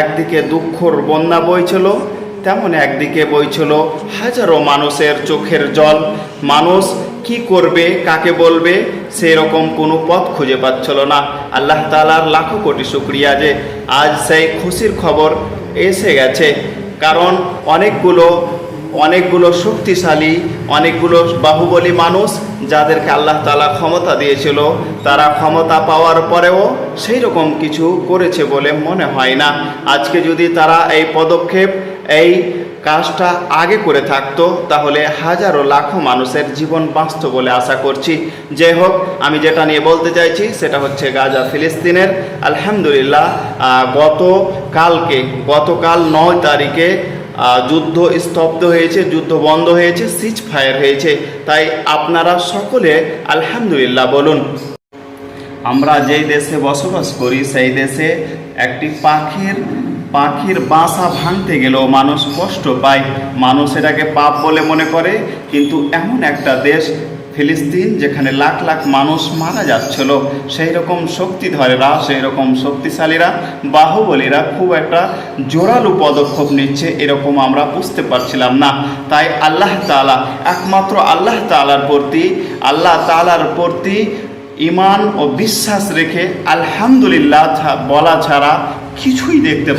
একদিকে দুঃখর বন্যা বইছিল, তেমন একদিকে বইছিল হাজারো মানুষের চোখের জল। মানুষ কি করবে, কাকে বলবে, সেই রকম কোনো পথ খুঁজে পাচ্ছিল না। আল্লাহ তাআলার লাখো কোটি শুকরিয়া যে আজ সেই খুশির খবর এসে গেছে। কারণ অনেকগুলো শক্তিশালী, অনেকগুলো বাহুবলী মানুষ যাদেরকে আল্লাহ তাআলা ক্ষমতা দিয়েছিল, তারা ক্ষমতা পাওয়ার পরেও সেই রকম কিছু করেছে বলে মনে হয় না। আজকে যদি তারা এই পদক্ষেপ, এই কাজটা আগে করে থাকতো, তাহলে হাজারো লাখো মানুষের জীবন বাঁচত বলে আশা করছি। যাই হোক, আমি যেটা নিয়ে বলতে চাইছি সেটা হচ্ছে গাজা, ফিলিস্তিনের। আলহামদুলিল্লাহ, গতকাল 9 তারিখে যুদ্ধ স্তব্ধ হয়েছে, যুদ্ধ বন্ধ হয়েছে, সিজ ফায়ার হয়েছে। তাই আপনারা সকলে আলহামদুলিল্লাহ বলুন। আমরা যেই দেশে বসবাস করি সেই দেশে একটি পাখির বাসা ভাঙতে গেলেও মানুষ কষ্ট পায়, মানুষ এটাকে পাপ বলে মনে করে। কিন্তু এমন একটা দেশ ফিলিস্তিন, যেখানে লাখ লাখ মানুষ মারা যাচ্ছিল, সেই রকম শক্তিধরেরা, সেই রকম শক্তিশালীরা, বাহুবলীরা খুব একটা জোরালো পদক্ষেপ নিচ্ছে, এরকম আমরা বুঝতে পারছিলাম না। তাই আল্লাহ তাআলা, একমাত্র আল্লাহ তাআলার প্রতি ঈমান ও বিশ্বাস রেখে আলহামদুলিল্লাহ বলা ছাড়া কিছুই দেখতে পাই।